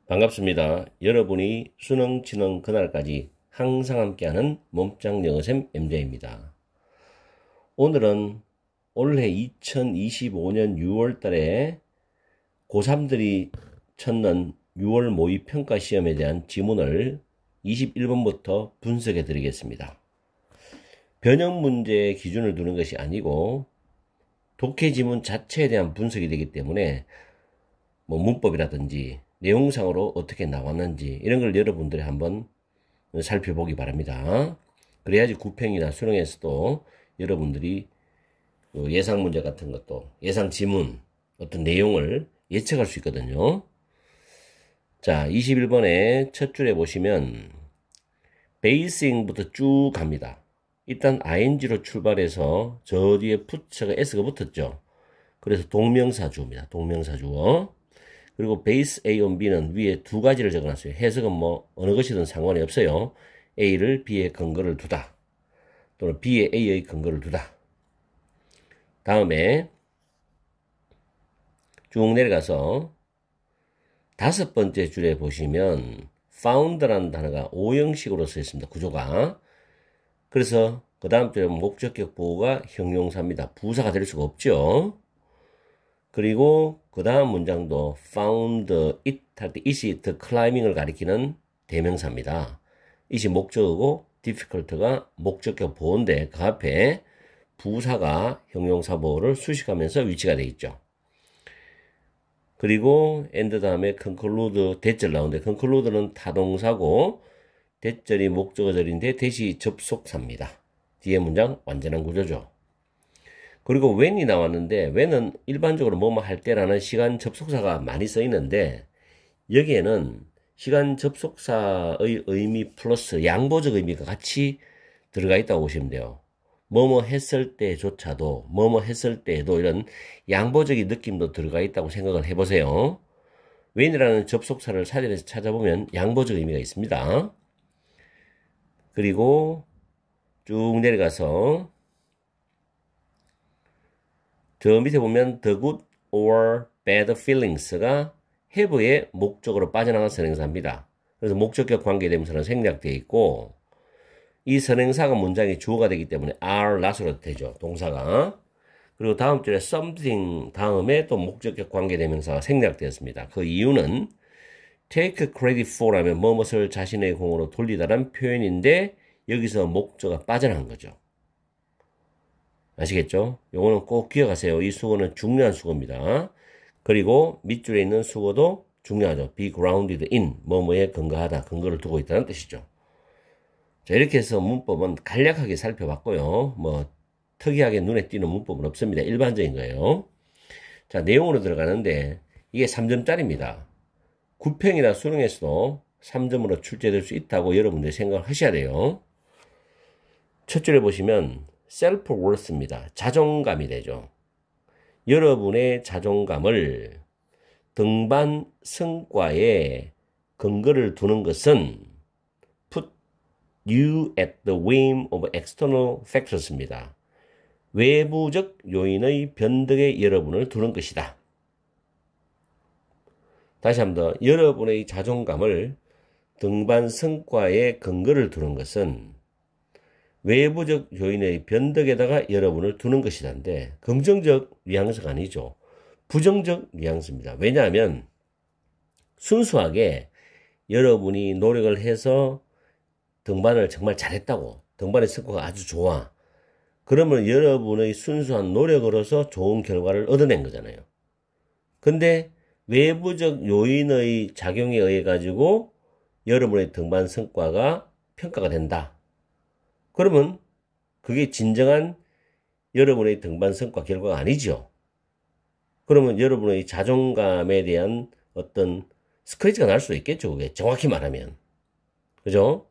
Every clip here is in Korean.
반갑습니다. 여러분이 수능 치는 그날까지 항상 함께하는 몸짱 영어쌤 MJ입니다. 오늘은 올해 2025년 6월 달에 고3들이 찾는 6월 모의평가 시험에 대한 지문을 21번부터 분석해 드리겠습니다. 변형 문제의 기준을 두는 것이 아니고 독해 지문 자체에 대한 분석이 되기 때문에 문법이라든지 내용상으로 어떻게 나왔는지 이런 걸 여러분들이 한번 살펴보기 바랍니다. 그래야지 구평이나 수능에서도 여러분들이 예상 문제 같은 것도 예상 지문 어떤 내용을 예측할 수 있거든요. 자, 21번에 첫 줄에 보시면 베이싱부터 쭉 갑니다. 일단 ing로 출발해서 저 뒤에 부처가 s가 붙었죠. 그래서 동명사주입니다. 동명사주어. 그리고 베이스 A on B는 위에 두 가지를 적어놨어요. 해석은 어느 것이든 상관이 없어요. A를 B의 근거를 두다. 또는 B에 A의 근거를 두다. 다음에 쭉 내려가서 다섯 번째 줄에 보시면 found라는 단어가 오형식으로 써 있습니다. 구조가. 그래서 그 다음 줄에 목적격 보호가 형용사입니다. 부사가 될 수가 없죠. 그리고 그 다음 문장도 found it 할 때 it이 the climbing을 가리키는 대명사입니다. it이 목적어고 difficult가 목적격 보호인데 그 앞에 부사가 형용사 보호를 수식하면서 위치가 되어 있죠. 그리고 end 다음에 conclude 대절 나오는데 conclude는 타동사고 대절이 목적어절인데 대시 접속사입니다. 뒤에 문장 완전한 구조죠. 그리고 when이 나왔는데 when은 일반적으로 뭐뭐 할 때라는 시간 접속사가 많이 쓰이는데 여기에는 시간 접속사의 의미 플러스 양보적 의미가 같이 들어가 있다고 보시면 돼요. 뭐뭐 했을 때조차도 뭐뭐 했을 때에도 이런 양보적인 느낌도 들어가 있다고 생각을 해보세요. when이라는 접속사를 사전에서 찾아보면 양보적 의미가 있습니다. 그리고 쭉 내려가서 저 밑에 보면 the good or bad feelings가 have의 목적으로 빠져나간 선행사입니다. 그래서 목적격 관계대명사는 생략되어 있고 이 선행사가 문장의 주어가 되기 때문에 are not으로 되죠. 동사가. 그리고 다음 줄에 something 다음에 또 목적격 관계대명사가 생략되었습니다. 그 이유는 take credit for 하면 무엇을 자신의 공으로 돌리다라는 표현인데 여기서 목적어가 빠져나간 거죠. 아시겠죠? 요거는 꼭 기억하세요. 이 수거는 중요한 수거입니다. 그리고 밑줄에 있는 수거도 중요하죠. be grounded in, 뭐뭐에 근거하다, 근거를 두고 있다는 뜻이죠. 자, 이렇게 해서 문법은 간략하게 살펴봤고요. 특이하게 눈에 띄는 문법은 없습니다. 일반적인 거예요. 자, 내용으로 들어가는데 이게 3점짜리입니다. 구평이나 수능에서도 3점으로 출제될 수 있다고 여러분들이 생각을 하셔야 돼요. 첫 줄에 보시면 self-worth입니다. 자존감이 되죠. 여러분의 자존감을 등반 성과에 근거를 두는 것은 put you at the whim of external factors입니다. 외부적 요인의 변덕에 여러분을 두는 것이다. 다시 한번 더, 여러분의 자존감을 등반 성과에 근거를 두는 것은 외부적 요인의 변덕에다가 여러분을 두는 것이란데 긍정적 뉘앙스가 아니죠. 부정적 뉘앙스입니다. 왜냐하면 순수하게 여러분이 노력을 해서 등반을 정말 잘했다고, 등반의 성과가 아주 좋아. 그러면 여러분의 순수한 노력으로서 좋은 결과를 얻어낸 거잖아요. 근데 외부적 요인의 작용에 의해 가지고 여러분의 등반 성과가 평가가 된다. 그러면 그게 진정한 여러분의 등반 성과 결과가 아니죠. 그러면 여러분의 자존감에 대한 어떤 스크래치가 날 수도 있겠죠. 그게 정확히 말하면. 그죠?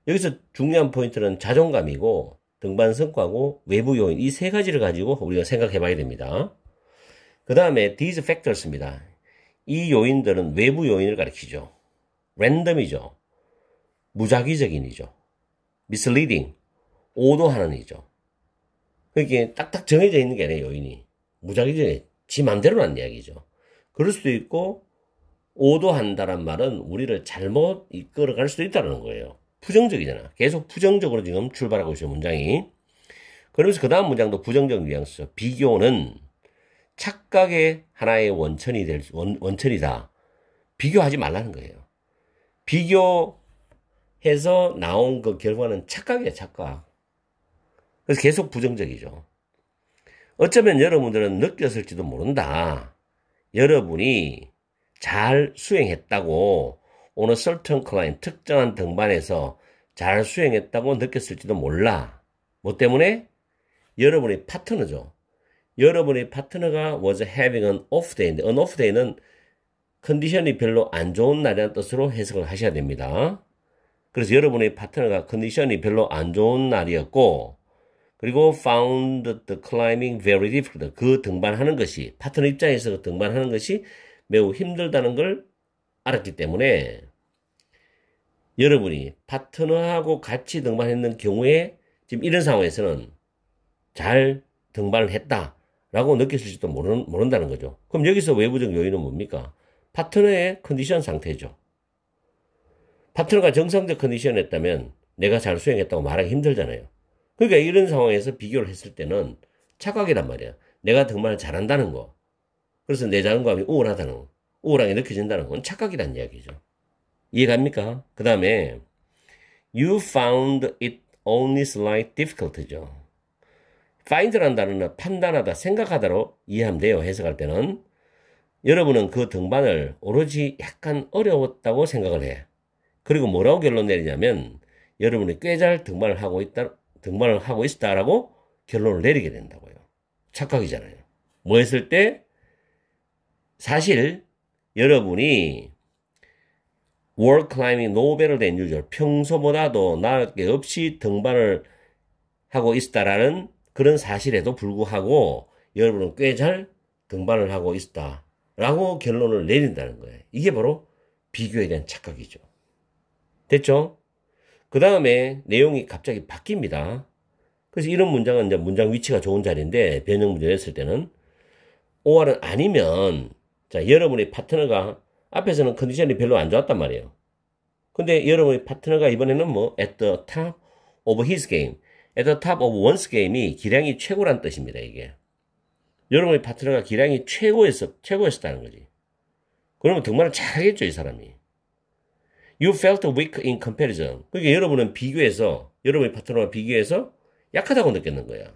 여기서 중요한 포인트는 자존감이고 등반 성과고 외부 요인 이 세 가지를 가지고 우리가 생각해 봐야 됩니다. 그 다음에 these factors입니다. 이 요인들은 외부 요인을 가리키죠. 랜덤이죠. 무작위적인이죠. misleading, 오도하는 이죠. 그게 딱딱 정해져 있는 게 아니에요, 요인이. 무작위적인, 지 맘대로라는 이야기죠. 그럴 수도 있고, 오도한다란 말은 우리를 잘못 이끌어갈 수도 있다는 거예요. 부정적이잖아. 계속 부정적으로 지금 출발하고 있어요, 문장이. 그러면서 그 다음 문장도 부정적 뉘앙스죠. 비교는 착각의 하나의 원천이다. 비교하지 말라는 거예요. 비교해서 나온 그 결과는 착각이야, 착각. 그래서 계속 부정적이죠. 어쩌면 여러분들은 느꼈을지도 모른다. 여러분이 잘 수행했다고, 오늘 certain client, 특정한 등반에서 잘 수행했다고 느꼈을지도 몰라. 뭐 때문에? 여러분의 파트너죠. 여러분의 파트너가 was having an off day인데, an off day는 컨디션이 별로 안 좋은 날이라는 뜻으로 해석을 하셔야 됩니다. 그래서 여러분의 파트너가 컨디션이 별로 안 좋은 날이었고, 그리고 found the climbing very difficult. 그 등반하는 것이, 파트너 입장에서 그 등반하는 것이 매우 힘들다는 걸 알았기 때문에 여러분이 파트너하고 같이 등반했는 경우에 지금 이런 상황에서는 잘 등반을 했다라고 느꼈을지도 모른다는 거죠. 그럼 여기서 외부적 요인은 뭡니까? 파트너의 컨디션 상태죠. 파트너가 정상적 컨디션이었다면 내가 잘 수행했다고 말하기 힘들잖아요. 그러니까 이런 상황에서 비교를 했을 때는 착각이란 말이야. 내가 등반을 잘한다는 거. 그래서 내 자존감이 우월하다는 거. 우월하게 느껴진다는 건 착각이란 이야기죠. 이해갑니까? 그 다음에 You found it only slight difficult죠. find라는 단어는 판단하다, 생각하다로 이해하면 돼요. 해석할 때는. 여러분은 그 등반을 오로지 약간 어려웠다고 생각을 해. 그리고 뭐라고 결론 내리냐면 여러분이 꽤 잘 등반을 하고 있다라고 결론을 내리게 된다고요. 착각이잖아요. 뭐 했을 때? 사실 여러분이 wall climbing no better than usual, 평소보다도 나을 게 없이 등반을 하고 있다라는 그런 사실에도 불구하고 여러분은 꽤 잘 등반을 하고 있다라고 결론을 내린다는 거예요. 이게 바로 비교에 대한 착각이죠. 됐죠? 그 다음에 내용이 갑자기 바뀝니다. 그래서 이런 문장은 이제 문장 위치가 좋은 자리인데 변형 문제를 했을 때는 OR은 아니면, 자, 여러분의 파트너가 앞에서는 컨디션이 별로 안 좋았단 말이에요. 근데 여러분의 파트너가 이번에는 뭐 at the top of his game, at the top of one's game이 기량이 최고란 뜻입니다. 이게 여러분의 파트너가 기량이 최고였다는 거지. 그러면 정말 잘하겠죠, 이 사람이. You felt weak in comparison. 그러니까 여러분은 여러분의 파트너와 비교해서 약하다고 느꼈는 거야.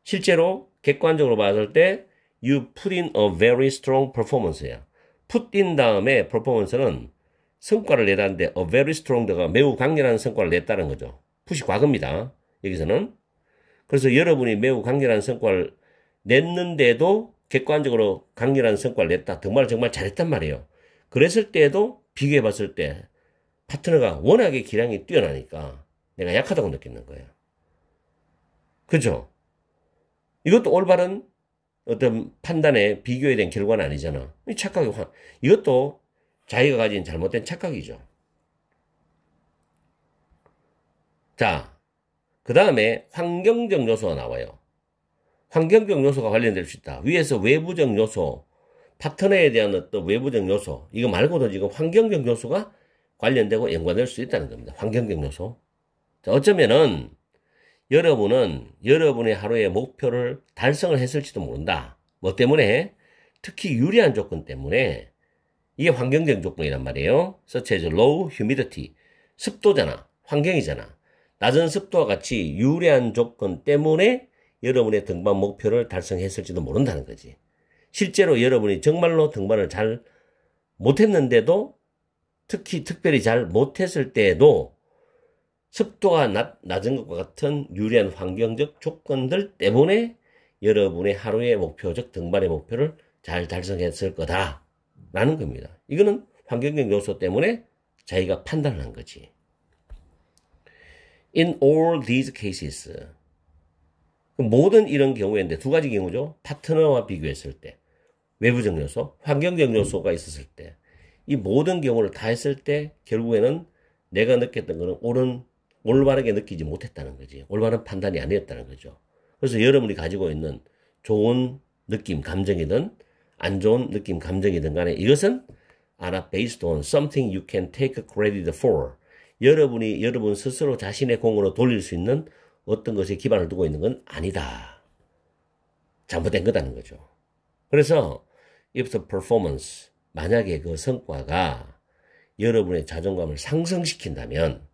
실제로 객관적으로 봤을 때 You put in a very strong performance야. put in 다음에 performance는 성과를 내다는데 a very strong가 매우 강렬한 성과를 냈다는 거죠. put이 과거입니다. 여기서는. 그래서 여러분이 매우 강렬한 성과를 냈는데도 객관적으로 강렬한 성과를 냈다. 정말 잘했단 말이에요. 그랬을 때도 비교해 봤을 때 파트너가 워낙에 기량이 뛰어나니까 내가 약하다고 느끼는 거예요. 그죠? 이것도 올바른 어떤 판단에 비교에 대한 결과는 아니잖아. 이것도 자기가 가진 잘못된 착각이죠. 자, 그 다음에 환경적 요소가 나와요. 환경적 요소가 관련될 수 있다. 위에서 외부적 요소, 파트너에 대한 어떤 외부적 요소, 이거 말고도 지금 환경적 요소가 관련되고 연관될 수 있다는 겁니다. 환경적 요소. 자, 어쩌면은 여러분은 여러분의 하루의 목표를 달성을 했을지도 모른다. 뭐 때문에? 특히 유리한 조건 때문에. 이게 환경적 조건이란 말이에요. such as low humidity. 습도잖아. 환경이잖아. 낮은 습도와 같이 유리한 조건 때문에 여러분의 등반 목표를 달성했을지도 모른다는 거지. 실제로 여러분이 정말로 등반을 잘 못했는데도, 특별히 잘 못했을 때에도 습도가 낮은 것과 같은 유리한 환경적 조건들 때문에 여러분의 하루의 목표, 즉 등반의 목표를 잘 달성했을 거다라는 겁니다. 이거는 환경적 요소 때문에 자기가 판단을 한 거지. In all these cases, 모든 이런 경우인데 두 가지 경우죠. 파트너와 비교했을 때, 외부적 요소, 환경적 요소가 있었을 때, 이 모든 경우를 다 했을 때 결국에는 내가 느꼈던 거는 올바르게 느끼지 못했다는 거지. 올바른 판단이 아니었다는 거죠. 그래서 여러분이 가지고 있는 좋은 느낌, 감정이든 안 좋은 느낌, 감정이든 간에 이것은 are not based on something you can take credit for. 여러분이 여러분 스스로 자신의 공으로 돌릴 수 있는 어떤 것에 기반을 두고 있는 건 아니다. 잘못된 거다는 거죠. 그래서 if the performance, 만약에 그 성과가 여러분의 자존감을 상승시킨다면,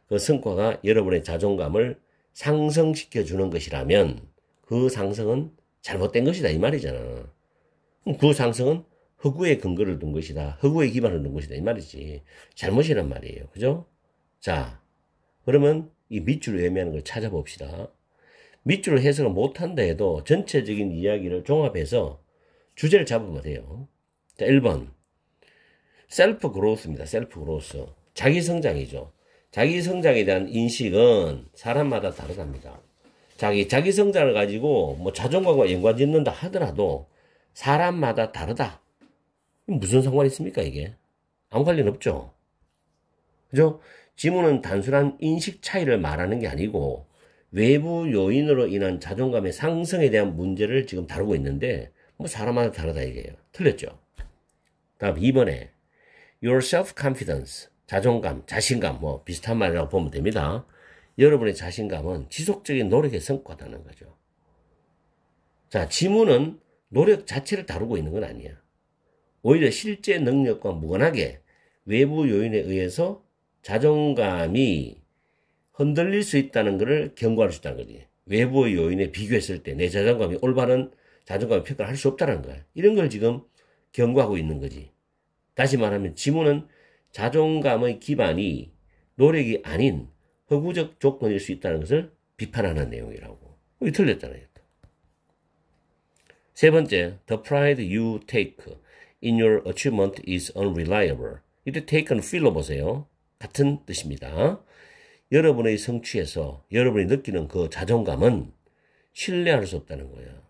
그 성과가 여러분의 자존감을 상승시켜 주는 것이라면 그 상승은 잘못된 것이다 이 말이잖아. 그 상승은 허구에 근거를 둔 것이다. 허구에 기반을 둔 것이다 이 말이지. 잘못이란 말이에요. 그죠? 자, 그러면 이 밑줄을 의미하는 걸 찾아봅시다. 밑줄을 해석을 못한다 해도 전체적인 이야기를 종합해서 주제를 잡으면 돼요. 자, 1번. 셀프 그로스입니다. 셀프 그로스. 자기 성장이죠. 자기 성장에 대한 인식은 사람마다 다르답니다. 자기 성장을 가지고 뭐 자존감과 연관짓는다 하더라도 사람마다 다르다. 무슨 상관이 있습니까, 이게? 아무 관련 없죠. 그죠? 지문은 단순한 인식 차이를 말하는 게 아니고 외부 요인으로 인한 자존감의 상승에 대한 문제를 지금 다루고 있는데 뭐 사람마다 다르다 이게요. 틀렸죠? 다음 2번에 your self-confidence, 자존감, 자신감 뭐 비슷한 말이라고 보면 됩니다. 여러분의 자신감은 지속적인 노력의 성과다는 거죠. 자, 지문은 노력 자체를 다루고 있는 건 아니야. 오히려 실제 능력과 무관하게 외부 요인에 의해서 자존감이 흔들릴 수 있다는 것을 경고할 수 있다는 거지. 외부의 요인에 비교했을 때 내 자존감이 올바른 자존감의 평가를 할 수 없다는 거야. 이런 걸 지금 경고하고 있는 거지. 다시 말하면 지문은 자존감의 기반이 노력이 아닌 허구적 조건일 수 있다는 것을 비판하는 내용이라고. 이게 틀렸잖아요. 세 번째, the pride you take in your achievement is unreliable. 이때 take는 feel로 보세요. 같은 뜻입니다. 여러분의 성취에서 여러분이 느끼는 그 자존감은 신뢰할 수 없다는 거예요.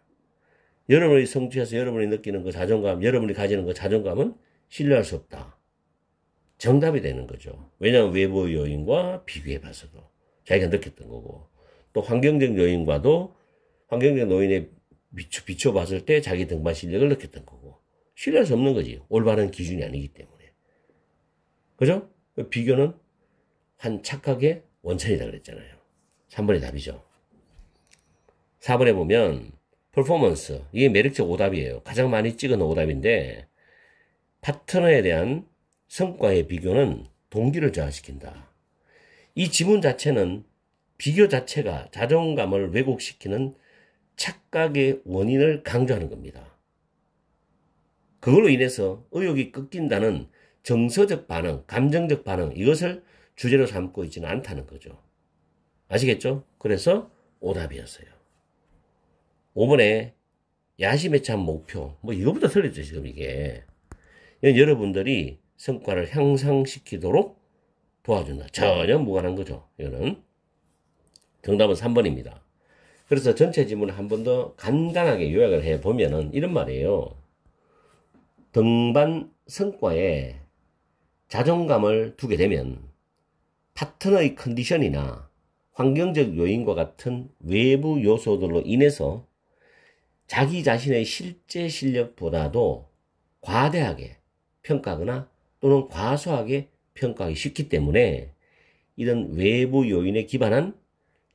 여러분의 성취에서 여러분이 느끼는 그 자존감, 여러분이 가지는 그 자존감은 신뢰할 수 없다. 정답이 되는 거죠. 왜냐하면 외부 요인과 비교해 봐서도 자기가 느꼈던 거고, 또 환경적 요인과도 환경적 요인에 비춰 봤을 때 자기 등반 실력을 느꼈던 거고, 신뢰할 수 없는 거지. 올바른 기준이 아니기 때문에. 그죠? 비교는 한 착각의 원천이다 그랬잖아요. 3번이 답이죠. 4번에 보면 퍼포먼스, 이게 매력적 오답이에요. 가장 많이 찍은 오답인데 파트너에 대한 성과의 비교는 동기를 저하시킨다. 이 지문 자체는 비교 자체가 자존감을 왜곡시키는 착각의 원인을 강조하는 겁니다. 그걸로 인해서 의욕이 꺾인다는 정서적 반응, 감정적 반응, 이것을 주제로 삼고 있지는 않다는 거죠. 아시겠죠? 그래서 오답이었어요. 5번에 야심에 찬 목표, 뭐 이거보다 틀렸죠 지금 이게. 여러분들이 성과를 향상시키도록 도와준다. 전혀 무관한 거죠. 이거는. 정답은 3번입니다. 그래서 전체 지문을 한 번 더 간단하게 요약을 해보면은 이런 말이에요. 등반 성과에 자존감을 두게 되면 파트너의 컨디션이나 환경적 요인과 같은 외부 요소들로 인해서 자기 자신의 실제 실력보다도 과대하게 평가하거나 또는 과소하게 평가하기 쉽기 때문에 이런 외부 요인에 기반한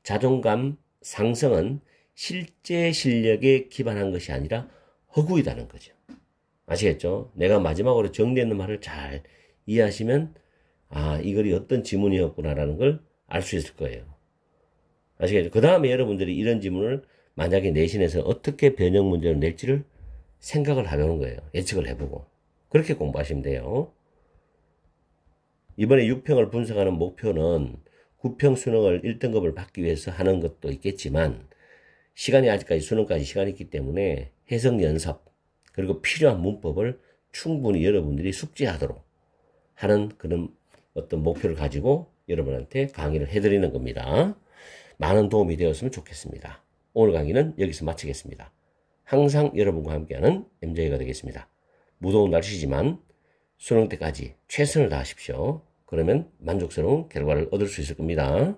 자존감 상승은 실제 실력에 기반한 것이 아니라 허구이다는 거죠. 아시겠죠? 내가 마지막으로 정리했는 말을 잘 이해하시면 아, 이 글이 어떤 지문이었구나라는 걸 알 수 있을 거예요. 아시겠죠? 그 다음에 여러분들이 이런 지문을 만약에 내신에서 어떻게 변형 문제를 낼지를 생각을 해보는 거예요. 예측을 해보고. 그렇게 공부하시면 돼요. 이번에 6평을 분석하는 목표는 9평 수능을 1등급을 받기 위해서 하는 것도 있겠지만 시간이 아직까지 수능까지 시간이 있기 때문에 해석 연습 그리고 필요한 문법을 충분히 여러분들이 숙지하도록 하는 그런 어떤 목표를 가지고 여러분한테 강의를 해드리는 겁니다. 많은 도움이 되었으면 좋겠습니다. 오늘 강의는 여기서 마치겠습니다. 항상 여러분과 함께하는 MJ가 되겠습니다. 무더운 날씨지만 수능 때까지 최선을 다하십시오. 그러면 만족스러운 결과를 얻을 수 있을 겁니다.